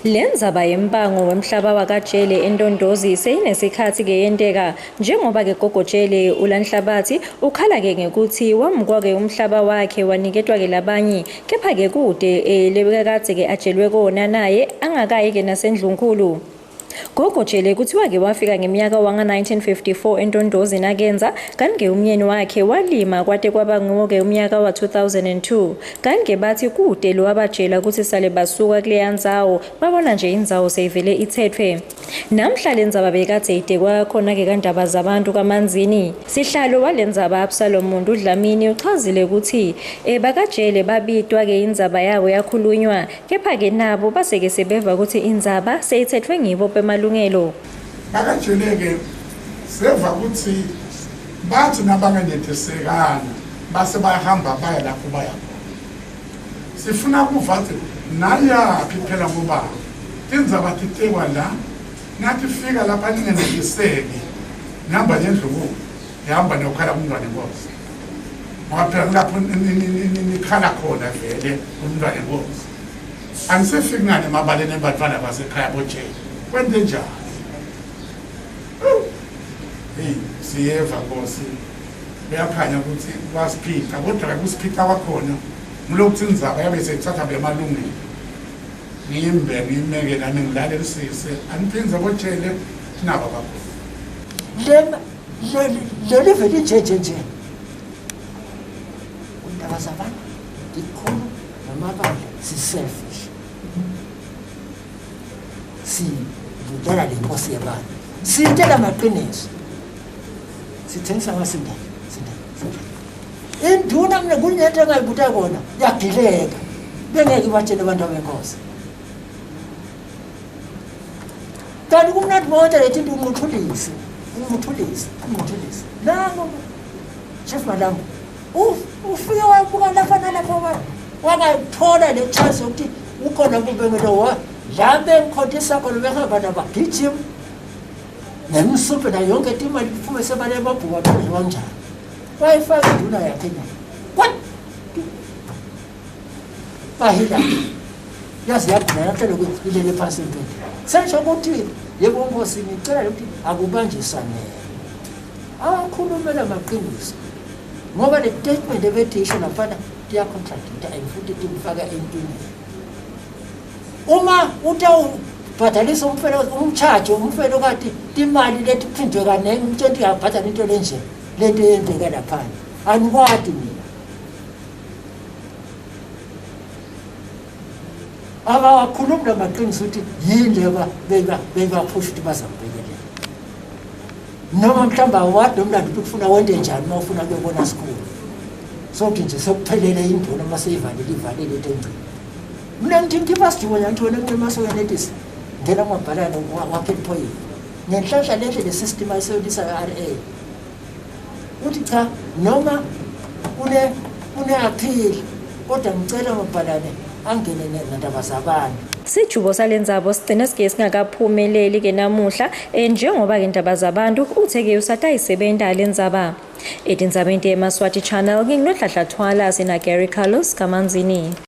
Lenzaba yempango wemhlaba wakajele eNtondozi seyinesikhathi ke yenteka njengoba ke gogojele ulanhlabathi ukhala ke ngekuthi wamukwa ke umhlaba wakhe waniketwa ke labanye kepha ke kude lebekade ke ajelwe kona naye angakayi ke nasendlunkulu. Gogojele kuthiwa ke wafika ngeminyaka wanga-1954 eNtondozi nakenza kanti umyeni wakhe walima kwade kwaba ngoke umnyaka wa-2002 kanti bathi kude lo abajela ukuthi sale basuka kuleya ndzawo babona nje indzawo seyivele ithethwe. Namhla lenzaba bekade idekwa khona ke kaNdabazabantu kaManzini. Sihlalo walenzaba Absalom Dlamini uchazile ukuthi bakajele babitwa ke indzaba yawo yakhulunywa kepha ke nabo baseke sebeva ukuthi indzaba seyithethwe ngibo malungelo. Bakajeleke seva ukuthi bathi nabanganethesekana base bayahamba baya lapho baya khona. Sifuna ukuva ukuthi nayaphi phela ngoba indzaba titekwa la nathi fika lapha ningeneliseki ngihamba nendlubu ngihamba nokhala umntwana enkosi ngoba phela lapho nikhala khona vele umntwana enkosi angisefiki ngane mabaleni ebatfana basekhaya bojele kwente njani siyeva nkosi beyakhanya ukuthi kwasiphika kodwa kusiphika kwakhona ngulokuthi indzaba yabe seyithatha bemalungelo ngiyimeke nami ngilalelisise aniphinze bojele nabo kakhulu leli vele nje uNdabazabantu ikhulu namabandla si-selfish sibukela le nkosi yabantu siyitela amaqiniso sithengisa amasindane induna mina kunyento engayibuta kona yagileka bengeke batshele abantu abenkosi kanti kumnandi bonke lethi into umuthulise nango chef madam ufike wabuka lapha nalapho wakathola le chance yokuthi ukhona kubengelo wa Jambe mkhothisa khona behamba nabagijima nemsuphe na yonke imali iphume sebale babhuka kanjani wayifaka induna yakhe na what bahila yazi yakhona yahlele ukuthi ilele phansi impela sentsho ukuthi yebo nkosi ngicela ukuthi akubanjisane akhulumela amaqiniso ngoba le statement ebethi isho lapha dia contract ayifuthi timfaka entweni uma utawubhadalisa umfelo umcharge umfelo kati imali lethi phindwe kanenge umntshenti uyabhadala into lenje lento yenzeka lapha anikwati mina abakhuluma namaqiniso ukuthi yini leba bebaphusha ukuthi bazambekelela noma mhlamba wadi umlando ukufuna wende njani uma ufuna ukubona sikhulu sokuthi nje sokuphelele induna uma seyivalile into engcini mina ngithi ngiba sijumonya ngithole nqema soyenetisa ngena ngabhalana wakhe point ngenhlanhla lehle le system ayisebenzisa RA uthi cha noma une appeal kodwa ngicela ngabhalane angene neNdabazabantu. Sijubo salenzabo sigcina sike singakaphumeleli ke namuhla njengoba ke Ndabazabantu utheke usatayisebenta lenzaba edinzabente emaswati channel nginodladla thwala sina Gary Carlos kaManzini.